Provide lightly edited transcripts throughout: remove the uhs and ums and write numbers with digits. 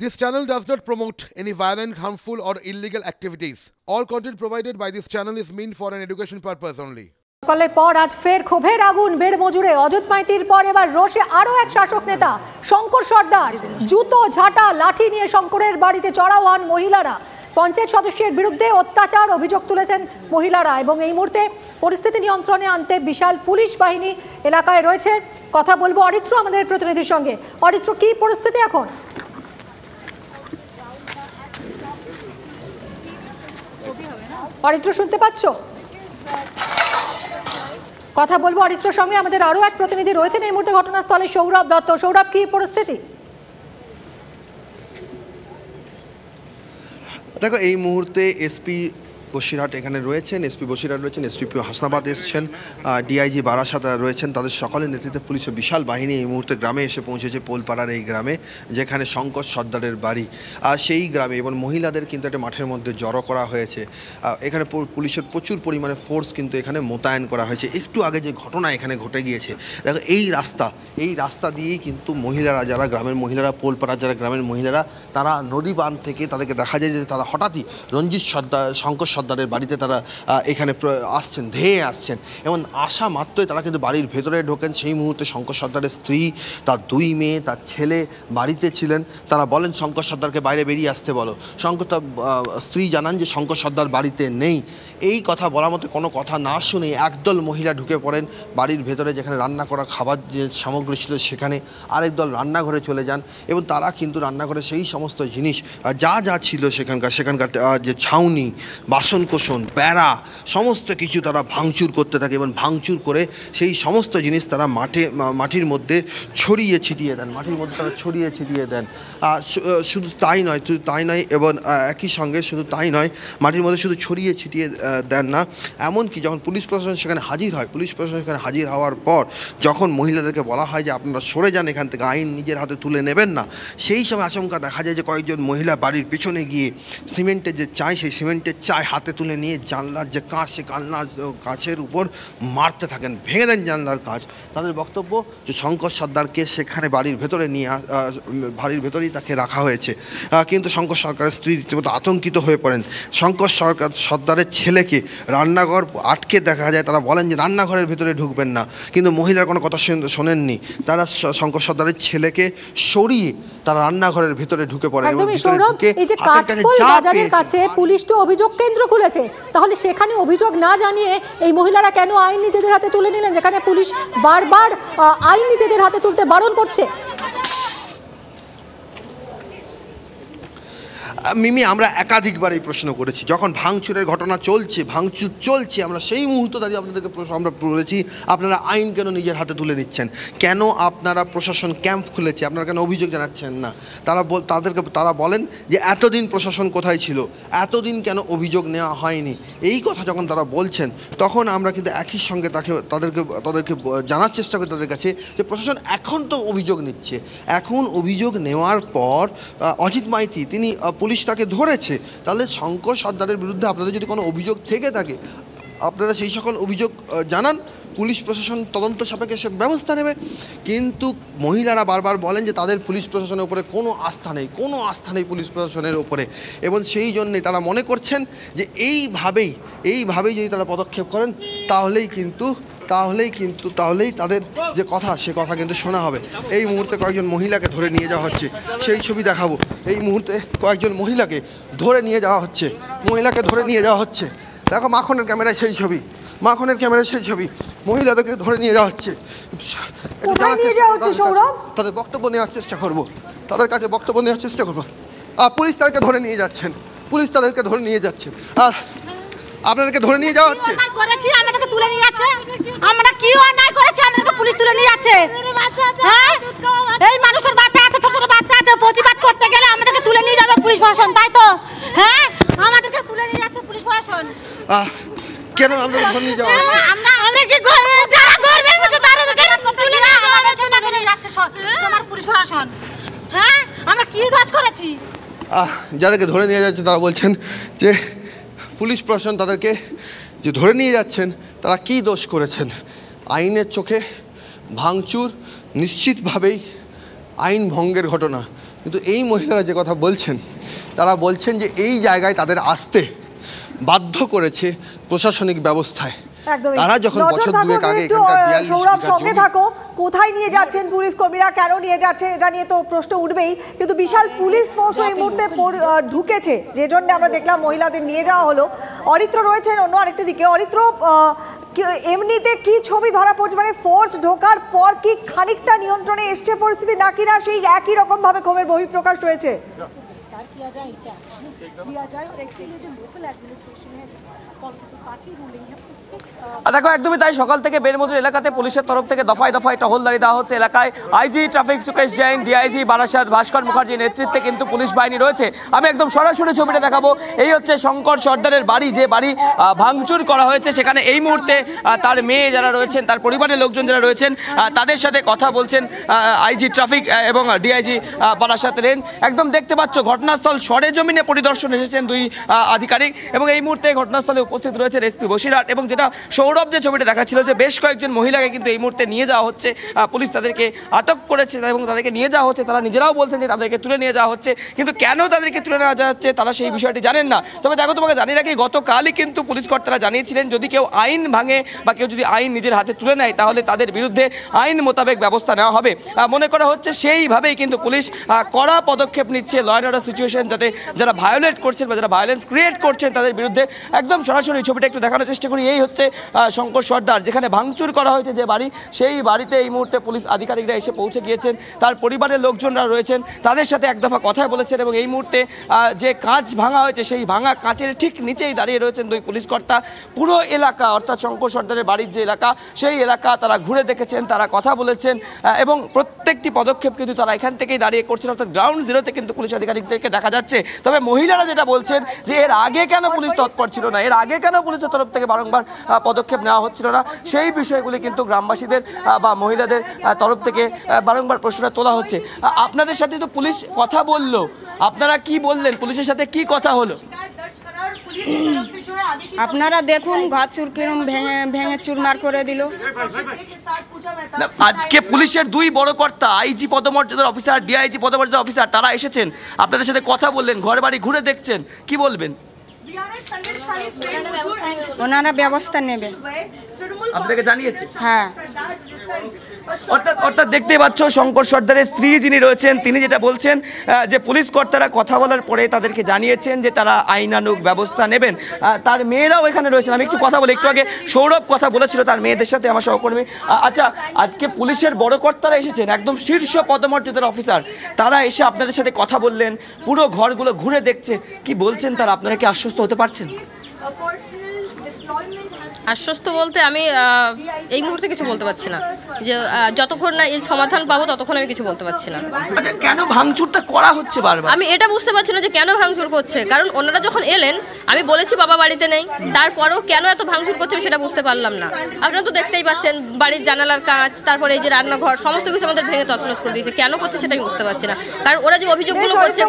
This channel does not promote any violent, harmful, or illegal activities. All content provided by this channel is meant for an education purpose only. সকালের পর আজ ফের ক্ষোভের আগুন বেড় মজুরে অযোত মাইতির পর এবার রোষে আরও এক শাসক নেতা শঙ্কর সর্দার। জুতো ঝাঁটা লাঠি নিয়ে শঙ্করের বাড়িতে চড়াও হন মহিলারা। পঞ্চায়েত সদস্যের বিরুদ্ধে অত্যাচার অভিযোগ তুলেছেন মহিলারা এবং এই মুহূর্তে পরিস্থিতি নিয়ন্ত্রণে আনতে বিশাল পুলিশ বাহিনী এলাকায় রয়েছে। কথা বলবো অরিত্র আমাদের প্রতিনিধির সঙ্গে। অরিত্র, কি পরিস্থিতি এখন? অরিত্র, শুনতে পাচ্ছ? কথা বলবো অরিত্রর সঙ্গে। আমাদের আরো এক প্রতিনিধি রয়েছেন এই মুহূর্তে ঘটনাস্থলে, সৌরভ দত্ত। সৌরভ, কি পরিস্থিতি? দেখো, এই মুহূর্তে এসপি বসিরহাট এখানে রয়েছেন, এসপি বসিরহাট রয়েছেন, এসপিপি হাসনাবাদ এসছেন, ডিআইজি বারাসাত রয়েছেন। তাদের সকলের নেতৃত্বে পুলিশের বিশাল বাহিনী এই মুহূর্তে গ্রামে এসে পৌঁছেছে, পোলপাড়ার এই গ্রামে, যেখানে শঙ্কর সর্দারের বাড়ি। সেই গ্রামে এবং মহিলাদের কিন্তু একটা মাঠের মধ্যে জড়ো করা হয়েছে। এখানে পুলিশের প্রচুর পরিমাণে ফোর্স কিন্তু এখানে মোতায়েন করা হয়েছে। একটু আগে যে ঘটনা এখানে ঘটে গিয়েছে, দেখো এই রাস্তা দিয়েই কিন্তু মহিলারা, যারা গ্রামের মহিলারা, পোলপাড়ার যারা গ্রামের মহিলারা, তারা নদী বাঁধ থেকে তাদেরকে দেখা যায় যে তারা হঠাৎই রঞ্জিত সর্দার, শঙ্কর সর্দারের বাড়িতে তারা এখানে আসছেন, ধেয়ে আসছেন এবং আসা মাত্রই তারা কিন্তু বাড়ির ভেতরে ঢোকেন। সেই মুহূর্তে শঙ্কর সর্দারের স্ত্রী, তার 2 মেয়ে, তার ছেলে বাড়িতে ছিলেন। তারা বলেন শঙ্কর সর্দারকে বাইরে বেরিয়ে আসতে বলো। তার স্ত্রী জানান যে শঙ্কর সর্দার বাড়িতে নেই। এই কথা বলার মতো কোনো কথা না শুনে একদল মহিলা ঢুকে পড়েন বাড়ির ভেতরে, যেখানে রান্না করা খাবার যে সামগ্রী ছিল সেখানে। আরেক দল রান্নাঘরে চলে যান এবং তারা কিন্তু রান্নাঘরে সেই সমস্ত জিনিস যা যা ছিল সেখানকার যে ছাউনি, বাসনকোসন, বেড়া, সমস্ত কিছু তারা ভাঙচুর করতে থাকে এবং ভাঙচুর করে সেই সমস্ত জিনিস তারা মাটির মধ্যে ছড়িয়ে ছিটিয়ে দেন, শুধু তাই নয় এবং একই সঙ্গে শুধু তাই নয়, মাটির মধ্যে শুধু ছড়িয়ে ছিটিয়ে দেন না, এমনকি যখন পুলিশ প্রশাসন সেখানে হাজির হয়, পুলিশ প্রশাসন সেখানে হাজির হওয়ার পর যখন মহিলাদেরকে বলা হয় যে আপনারা সরে যান এখান থেকে, আইন নিজের হাতে তুলে নেবেন না, সেই সময় আচমকা দেখা যায় যে কয়েকজন মহিলা বাড়ির পিছনে গিয়ে সিমেন্টের যে চাই, সেই সিমেন্টের চাই হাতে তুলে নিয়ে জানলার যে কাঁচ, সে কাঁচের উপর মারতে থাকেন, ভেঙে দেন জানলার কাঁচ। তাদের বক্তব্য যে শঙ্কর সর্দারকে সেখানে বাড়ির ভেতরেই তাকে রাখা হয়েছে। কিন্তু শঙ্কর সরকারের স্ত্রী রীতিমতো আতঙ্কিত হয়ে পড়েন। শঙ্কর সর্দারের ছেলেকে রান্নাঘর আটকে দেখা যায়, তারা বলেন যে রান্নাঘরের ভেতরে ঢুকবেন না, কিন্তু মহিলার কোনো কথা শোনেননি। তারা শঙ্কর সর্দারের ছেলেকে সরিয়ে তারা রান্নাঘরের ভিতরে ঢুকে পড়ে। এই যে কাঠখোল বাজারের কাছে পুলিশ তো অভিযোগ কেন্দ্র খুলেছে, তাহলে সেখানে অভিযোগ না জানিয়ে এই মহিলারা কেন আইন নিজেদের হাতে তুলে নিলেন, যেখানে পুলিশ বারবার আইন নিজেদের হাতে তুলতে বারণ করছে? মিমি, আমরা একাধিকবার এই প্রশ্ন করেছি, যখন ভাঙচুরের ঘটনা ভাঙচুর চলছে, আমরা সেই মুহূর্তে দাঁড়িয়ে আপনাদেরকে আমরা বলেছি আপনারা আইন কেন নিজের হাতে তুলে নিচ্ছেন, কেন আপনারা প্রশাসন ক্যাম্প খুলেছে, আপনারা কেন অভিযোগ জানাচ্ছেন না। তারা বলেন যে এতদিন প্রশাসন কোথায় ছিল, এতদিন কেন অভিযোগ নেওয়া হয়নি। এই কথা যখন তারা বলছেন, তখন আমরা কিন্তু একই সঙ্গে তাদেরকে জানার চেষ্টা করি তাদের কাছে যে প্রশাসন এখন তো অভিযোগ নিচ্ছে, এখন অভিযোগ নেওয়ার পর অজিত মাইতি তিনি পুলিশ তাকে ধরেছে, তাহলে শঙ্কর সর্দারের বিরুদ্ধে আপনাদের যদি কোনো অভিযোগ থেকে থাকে আপনারা সেই সকল অভিযোগ জানান, পুলিশ প্রশাসন তদন্ত সাপেক্ষে সে ব্যবস্থা নেবে। কিন্তু মহিলারা বারবার বলেন যে তাদের পুলিশ প্রশাসনের উপরে কোনো আস্থা নেই পুলিশ প্রশাসনের উপরে, এবং সেই জন্যেই তারা মনে করছেন যে এইভাবেই যদি তারা পদক্ষেপ করেন তাহলেই তাদের যে কথা, সে কথা কিন্তু শোনা হবে। এই মুহূর্তে কয়েকজন মহিলাকে ধরে নিয়ে যাওয়া হচ্ছে, সেই ছবি দেখাবো। এই মুহূর্তে কয়েকজন মহিলাকে ধরে নিয়ে যাওয়া হচ্ছে, দেখো মাখনের ক্যামেরায় সেই ছবি, মহিলাদেরকে ধরে নিয়ে যাওয়া হচ্ছে। তাদের বক্তব্য নেওয়ার চেষ্টা করবো, পুলিশ তাদেরকে ধরে নিয়ে যাচ্ছে, আর আপনাদেরকে ধরে নিয়ে যাওয়া হচ্ছে। আমাদেরকে তুলে নিয়ে যাচ্ছে, আমরা কি অন্যায় করেছি, আমাদেরকে পুলিশ তুলে নিয়ে যাচ্ছে। হ্যাঁ, এই মানুষের বাচ্চা আছে, ছোট ছোট বাচ্চা আছে, প্রতিবাদ করতে গেলে আমাদেরকে তুলে নিয়ে যাবে পুলিশ প্রশাসন, তাই তো? হ্যাঁ, আমাদেরকে তুলে নিয়ে যাচ্ছে পুলিশ প্রশাসন। কেন আমাদের ধরে নিয়ে যাওয়া? আমরা কি করবে, যারা করবে তারা তুলে নিয়ে যাচ্ছে তোমার পুলিশ প্রশাসন। হ্যাঁ, আমরা কি দোষ করেছি? যাদেরকে ধরে নিয়ে যাচ্ছে তারা বলছেন যে পুলিশ প্রশাসন তাদেরকে যে ধরে নিয়ে যাচ্ছেন তারা কি দোষ করেছেন। আইনের চোখে ভাঙচুর নিশ্চিতভাবেই আইন ভঙ্গের ঘটনা, কিন্তু এই মহিলারা যে কথা বলছেন, তারা বলছেন যে এই জায়গায় তাদের আসতে বাধ্য করেছে প্রশাসনিক ব্যবস্থায়। তারা যখন বছর দুয়েক আগে সৌরভ সঙ্গে থাকো, কোথায় নিয়ে যাচ্ছেন পুলিশ কর্মীরা, কেন নিয়ে যাচ্ছে এটা নিয়ে তো প্রশ্ন উঠবেই, কিন্তু বিশাল পুলিশ ফোর্স এই মুহূর্তে ঢুকেছে, যে জন্য আমরা দেখলাম মহিলাদের নিয়ে যাওয়া হলো। অরিত্র রয়েছেন অন্য আরেকটি দিকে। অরিত্র, এমনিতে কি ছবি ধরা পড়ছে, মানে ফোর্স ঢোকার পর কি খানিকটা নিয়ন্ত্রণে এসছে পরিস্থিতি, নাকি না সেই একই রকম ভাবে ক্ষোভের বহিঃপ্রকাশ রয়েছে? দেখো, একদমই তাই। সকাল থেকে বেড়মজুর এলাকাতে পুলিশের তরফ থেকে দফায় দফায় টহলদারি দেওয়া হচ্ছে। এলাকায় IG traffic Sukesh Jain, DIG Barasat Bhaskar মুখার্জির নেতৃত্বে কিন্তু পুলিশ বাহিনী রয়েছে। আমি একদম সরাসরি ছবিটা দেখাবো। এই হচ্ছে শঙ্কর সর্দারের বাড়ি, যে বাড়ি ভাঙচুর করা হয়েছে। সেখানে এই মুহূর্তে তার মেয়ে যারা রয়েছেন, তার পরিবারের লোকজন যারা রয়েছেন, তাদের সাথে কথা বলছেন আইজি ট্রাফিক এবং ডিআইজি বারাসাত রেঞ্জ। একদম দেখতে পাচ্ছ ঘটনাস্থল সরেজমিনে পরিদর্শন এসেছেন দুই আধিকারিক, এবং এই মুহূর্তে ঘটনাস্থলে উপস্থিত রয়েছে এসপি বসিরহাট। এবং যেটা সৌরভ যে ছবিটা দেখাচ্ছিল, যে বেশ কয়েকজন মহিলাকে কিন্তু এই মুহূর্তে নিয়ে যাওয়া হচ্ছে, পুলিশ তাদেরকে আটক করেছে এবং তাদেরকে নিয়ে যাওয়া হচ্ছে। তারা নিজেরাও বলছেন যে তাদেরকে তুলে নিয়ে যাওয়া হচ্ছে, কিন্তু কেন তাদেরকে তুলে নেওয়া যাচ্ছে তারা সেই বিষয়টি জানেন না। তবে দেখো, তোমাকে জানি রাখি, গতকালই কিন্তু পুলিশ কর্তারা জানিয়েছিলেন যদি কেউ আইন ভাঙে বা কেউ যদি আইন নিজের হাতে তুলে নেয়, তাহলে তাদের বিরুদ্ধে আইন মোতাবেক ব্যবস্থা নেওয়া হবে। মনে করা হচ্ছে সেইভাবেই কিন্তু পুলিশ কড়া পদক্ষেপ নিচ্ছে ল অ্যান্ড অর্ডার সিচুয়েশন, যাতে যারা ভায়োলেট করছেন বা যারা ভায়োলেন্স ক্রিয়েট করছেন তাদের বিরুদ্ধে। একদম সরাসরি ছবিটা একটু দেখানোর চেষ্টা করি। এই হচ্ছে শঙ্কর সর্দার, যেখানে ভাঙচুর করা হয়েছে যে বাড়ি, সেই বাড়িতে এই মুহূর্তে পুলিশ আধিকারিকরা এসে পৌঁছে গিয়েছেন। তার পরিবারের লোকজনরা রয়েছেন, তাদের সাথে এক দফা কথা বলেছেন। এবং এই মুহূর্তে যে কাঁচ ভাঙা হয়েছে, সেই ভাঙা কাঁচের ঠিক নিচেই দাঁড়িয়ে রয়েছেন দুই পুলিশ কর্তা। পুরো এলাকা, অর্থাৎ শঙ্কর সর্দারের বাড়ির যে এলাকা, সেই এলাকা তারা ঘুরে দেখেছেন, তারা কথা বলেছেন, এবং প্রত্যেকটি পদক্ষেপ কিন্তু তারা এখান থেকেই দাঁড়িয়ে করছেন, অর্থাৎ গ্রাউন্ড জিরোতে কিন্তু পুলিশ আধিকারিকদেরকে দেখা যাচ্ছে। তবে মহিলারা যেটা বলছেন যে এর আগে কেন পুলিশ তৎপর ছিল না, এর আগে কেন পুলিশের তরফ থেকে বারংবার পদক্ষেপ নেওয়া হচ্ছিল না, সেই বিষয়গুলি কিন্তু গ্রামবাসীদের বা মহিলাদের তরফ থেকে বারংবার প্রশ্নটা তোলা হচ্ছে। আপনাদের সাথে তো পুলিশ কথা বললো, আপনারা কি বললেন, পুলিশের সাথে কি কথা হলো? আপনারা দেখুন ঘর চুর কিরম ভেঙে চুরমার করে দিল। আজকে পুলিশের দুই বড় কর্তা, আইজি পদমর্যাদার অফিসার, ডিআইজি পদমর্যাদার অফিসার, তারা এসেছেন, আপনাদের সাথে কথা বললেন, ঘর বাড়ি ঘুরে দেখছেন, কি বলবেন? ওনারা ব্যবস্থা নেবে, আপনাকে জানিয়েছে। হ্যাঁ, অর্থাৎ দেখতে পাচ্ছ শঙ্কর সর্দারের স্ত্রী যিনি রয়েছেন, তিনি যেটা বলছেন যে পুলিশ কর্তারা কথা বলার পরে তাদেরকে জানিয়েছেন যে তারা আইনানুগ ব্যবস্থা নেবেন। তার মেয়েরাও এখানে রয়েছেন। আমি একটু কথা বলি, একটু আগে সৌরভ কথা বলেছিল তার মেয়েদের সাথে, আমার সহকর্মী। আচ্ছা, আজকে পুলিশের বড় কর্তারা এসেছেন, একদম শীর্ষ পদমর্যাদার অফিসার, তারা এসে আপনাদের সাথে কথা বললেন, পুরো ঘরগুলো ঘুরে দেখছে, কি বলছেন তারা? আপনারা কি আশ্বস্ত হতে পারছেন? আশ্বস্ত বলতে আমি এই মুহূর্তে কিছু বলতে পারছি না, যে যতক্ষণ না এই সমাধান পাবো ততক্ষণ আমি কিছু বলতে পারছি না। আচ্ছা, কেন ভাঙচুরটা করা হচ্ছে বারবার? আমি এটা বুঝতে পারছি না যে কেন ভাঙচুর করছে, কারণ ওনারা যখন এলেন আমি বলেছি বাবা বাড়িতে নেই, তারপরেও কেন এত ভাঙচুর করছে সেটা বুঝতে পারলাম না। আপনারা তো দেখতেই পাচ্ছেন বাড়ির জানালার কাঁচ, তারপরে এই যে রান্নাঘর, সমস্ত কিছু আমাদের ভেঙে তছনছ করে দিয়েছে। কেন করছে সেটা আমি বুঝতে পারছি না, কারণ ওরা যে অভিযোগগুলো করছে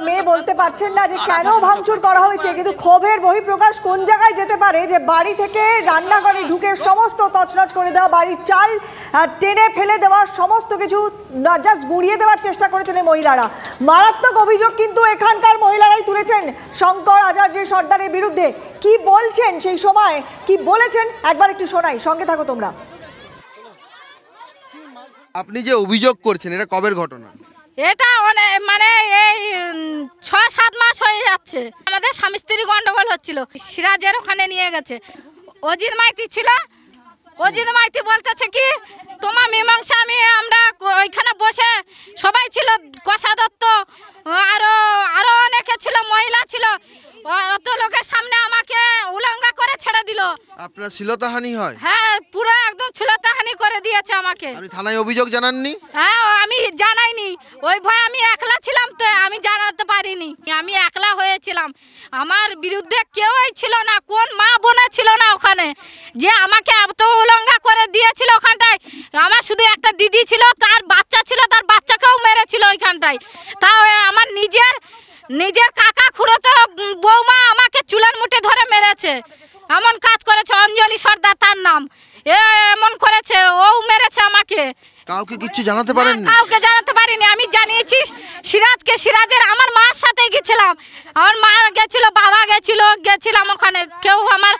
মেয়ে বলতে পারছেন না যে কেন ভাঙচুর করা হয়েছে, কিন্তু ক্ষোভের বহিঃপ্রকাশ কোন জায়গায় যেতে পারে যে বাড়ি থেকে রান্নাঘরে ঢুকে সমস্ত তছনছ করে দেওয়া, বাড়ির চাল টেনে ফেলে দেওয়া, সমস্ত কিছু জাস্ট গুঁড়িয়ে দেওয়ার চেষ্টা করেছেন এই মহিলারা। মারাত্মক অভিযোগ কিন্তু এখানকার মহিলারাই তুলেছেন শঙ্কর আচার্য সর্দারের বিরুদ্ধে। কি বলছেন সেই সময়, কি বলেছেন একবার একটু শোনাই, সঙ্গে থাকো তোমরা। আপনি যে অভিযোগ করছেন, এটা কবের ঘটনা? এটা মানে এই 6-7 মাস হয়ে যাচ্ছে। আমাদের স্বামী স্ত্রী গন্ডগোল হচ্ছিল, সিরাজের ওখানে নিয়ে গেছে। অজিত মাইতি ছিল, অজিত মাইতি বলতেছে কি তোমার মীমাংসা, আমরা ওইখানে বসে সবাই ছিল, কষা দত্ত আরো অনেকে ছিল, মহিলা ছিল, অত লোকের সামনে আমাকে উলঙ্গা করে ছেড়ে দিল। আপনার শ্লীলতাহানি হয়? হ্যাঁ, পুরো একদম শ্লীলতাহানি করে দিয়েছে আমাকে। আপনি থানায় অভিযোগ জানাননি? হ্যাঁ, আমি জানাইনি, ওই ভয় আমি একলা ছিলাম তো আমি জানাতে পারিনি। আমি একলা হয়েছিলাম, আমার বিরুদ্ধে কেউই ছিল না, কোন মা বোনে ছিল না ওখানে যে আমাকে এত উলঙ্গা করে দিয়েছিল। ওখানটায় আমার শুধু একটা দিদি ছিল, তার বাচ্চা ছিল, তার বাচ্চাকেও মেরেছিল ওইখানটায়। তাও আমার নিজের কাকা খুড়ো তো বৌমা আমাকে চুলের মুঠে ধরে মেরেছে, এমন কাজ করেছে। অঞ্জলি সর্দার তার নাম, এমন করেছে, ও মেরেছে আমাকে। কাউকে কিছু জানাতে পারেন? কাউকে জানাতে পারিনি, আমি জানিয়েছি সিরাজকে। সিরাজের আমার মার সাথে গেছিলাম, আমার মা গেছিল, বাবা গেছিলাম ওখানে, কেউ আমার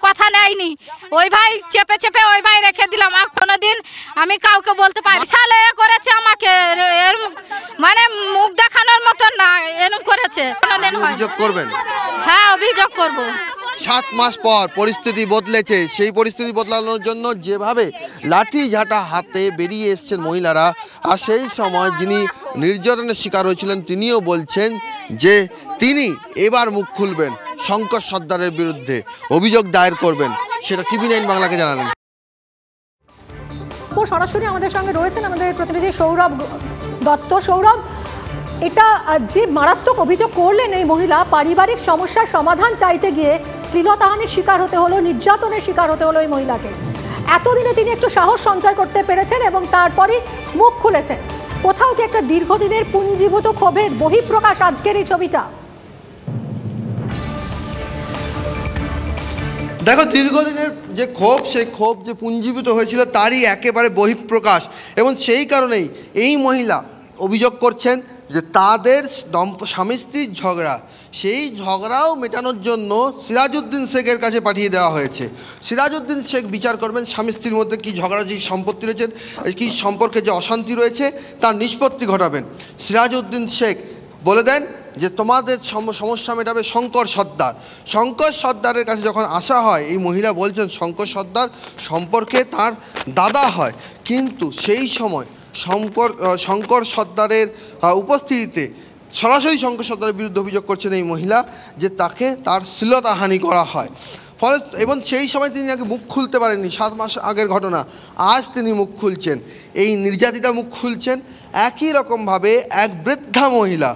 কথা নেয়নি। ওই ভাই চেপে চেপে ওই ভাই রেখে দিলাম। আর কোনোদিন আমি কাউকে বলতে পারি সালে করেছে আমাকে, মানে মুখ দেখানোর মতন না, এরকম করেছে। কোনোদিন অভিযোগ করবেন? হ্যাঁ, অভিযোগ করব। 7 মাস পর পরিস্থিতি বদলেছে। সেই পরিস্থিতি বদলানোর জন্য যেভাবে লাঠি ঝাঁটা হাতে বেরিয়ে এসছেন মহিলারা, আর সেই সময় যিনি নির্যাতনের শিকার হয়েছিলেন তিনিও বলছেন যে তিনি এবার মুখ খুলবেন, শঙ্কর সর্দারের বিরুদ্ধে অভিযোগ দায়ের করবেন। সেটা TV9 বাংলাকে জানালেন। সরাসরি আমাদের সঙ্গে রয়েছেন আমাদের প্রতিনিধি সৌরভ দত্ত। সৌরভ, এটা যে মারাত্মক অভিযোগ করলেন এই মহিলা, পারিবারিক সমস্যার সমাধান চাইতে গিয়ে শ্লীলতাহানির শিকার হতে হলো, নির্যাতনের শিকার হতে হলো এই মহিলাকে। এতদিনে তিনি একটু সাহস সঞ্চয় করতে পেরেছেন এবং তারপরই মুখ খুলেছেন। কোথাও কি একটা দীর্ঘদিনের পুঞ্জীভূত ক্ষোভের বহিঃপ্রকাশ আজকের এই ছবিটা? দেখো, দীর্ঘদিনের যে ক্ষোভ, সেই ক্ষোভ যে পুঞ্জীভূত হয়েছিল তারই একেবারে বহিঃপ্রকাশ। এবং সেই কারণেই এই মহিলা অভিযোগ করছেন যে তাদের স্বামী স্ত্রীর ঝগড়া, সেই ঝগড়াও মেটানোর জন্য সিরাজউদ্দিন শেখের কাছে পাঠিয়ে দেওয়া হয়েছে। সিরাজউদ্দিন শেখ বিচার করবেন স্বামী স্ত্রীর মধ্যে কী ঝগড়া, যে সম্পত্তি রয়েছে, কী সম্পর্কে যে অশান্তি রয়েছে তার নিষ্পত্তি ঘটাবেন। সিরাজউদ্দিন শেখ বলে দেন যে তোমাদের সমস্যা মেটাবে শঙ্কর সর্দার। শঙ্কর সর্দারের কাছে যখন আসা হয়, এই মহিলা বলছেন শঙ্কর সর্দার সম্পর্কে তার দাদা হয়, কিন্তু সেই সময় শঙ্কর সর্দারের উপস্থিতিতে সরাসরি শঙ্কর সর্দারের বিরুদ্ধে অভিযোগ করছেন এই মহিলা যে তাকে তার শ্লীলতাহানি করা হয়। ফলে এবং সেই সময় তিনি নাকি মুখ খুলতে পারেননি, 7 মাস আগের ঘটনা। আজ তিনি মুখ খুলছেন, এই নির্যাতিতা মুখ খুলছেন। একই রকমভাবে এক বৃদ্ধা মহিলা,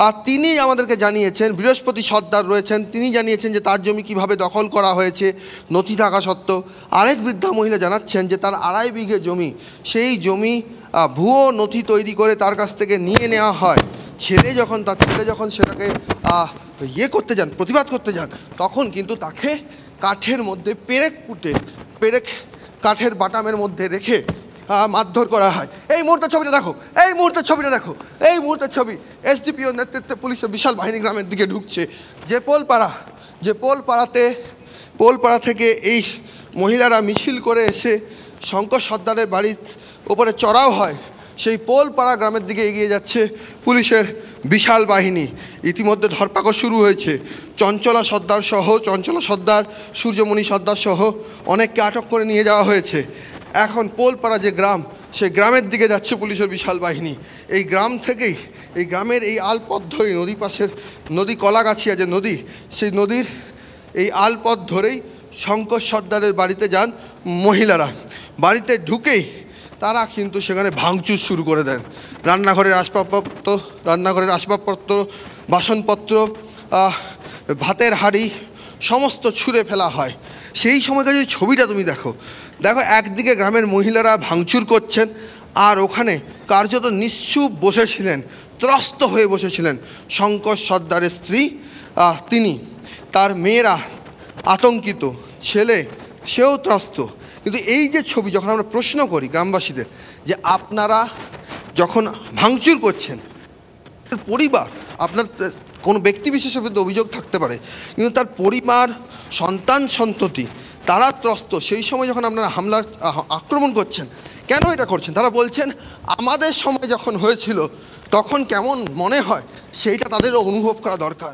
আর তিনি আমাদেরকে জানিয়েছেন, বৃহস্পতি সর্দার রয়েছেন, তিনি জানিয়েছেন যে তার জমি কিভাবে দখল করা হয়েছে নথি থাকা সত্ত্বেও। আরেক বৃদ্ধা মহিলা জানাচ্ছেন যে তার 2.5 বিঘে জমি, সেই জমি ভুয়ো নথি তৈরি করে তার কাছ থেকে নিয়ে নেওয়া হয়। তার ছেলে যখন সেটাকে করতে যান, প্রতিবাদ করতে যান, তখন কিন্তু তাকে কাঠের মধ্যে পেরেক কাঠের বাটামের মধ্যে রেখে মারধর করা হয়। এই মুহূর্তের ছবিটা দেখো, এই মুহূর্তের ছবি। SDPO নেতৃত্বে পুলিশের বিশাল বাহিনী গ্রামের দিকে ঢুকছে। যে পোলপাড়া থেকে এই মহিলারা মিছিল করে এসে শঙ্কর সর্দারের বাড়ির ওপরে চড়াও হয়, সেই পোলপাড়া গ্রামের দিকে এগিয়ে যাচ্ছে পুলিশের বিশাল বাহিনী। ইতিমধ্যে ধরপাকড় শুরু হয়েছে। চঞ্চলা সর্দার, সূর্যমণি সর্দার সহ অনেককে আটক করে নিয়ে যাওয়া হয়েছে। এখন পোলপাড়া যে গ্রাম, সেই গ্রামের দিকে যাচ্ছে পুলিশের বিশাল বাহিনী। এই গ্রাম থেকেই, এই গ্রামের এই আলপথ ধরেই, নদী পাশের নদী কলাগাছিয়া যে নদী, সেই নদীর এই আলপথ ধরেই শঙ্কর সর্দারের বাড়িতে যান মহিলারা। বাড়িতে ঢুকেই তারা কিন্তু সেখানে ভাঙচুর শুরু করে দেন। রান্নাঘরের আসবাবপত্র, বাসনপত্র, ভাতের হাঁড়ি সমস্ত ছুঁড়ে ফেলা হয়। সেই সময়কার যে ছবিটা তুমি দেখো, একদিকে গ্রামের মহিলারা ভাঙচুর করছেন, আর ওখানে কার্যত নিশ্চুপ বসেছিলেন, ত্রস্ত হয়ে বসেছিলেন শঙ্কর সর্দারের স্ত্রী। তিনি, তার মেয়েরা আতঙ্কিত, ছেলে সেও ত্রস্ত। কিন্তু এই যে ছবি, যখন আমরা প্রশ্ন করি গ্রামবাসীদের যে আপনারা যখন ভাঙচুর করছেন, পরিবার, আপনার কোনো ব্যক্তি বিশেষের বিরুদ্ধে অভিযোগ থাকতে পারে, কিন্তু তার পরিবার, সন্তান সন্ততি তারা ত্রস্ত, সেই সময় যখন আপনারা আক্রমণ করছেন, কেন এটা করছেন? তারা বলছেন আমাদের সময় যখন হয়েছিল তখন কেমন মনে হয় সেইটা তাদেরও অনুভব করা দরকার।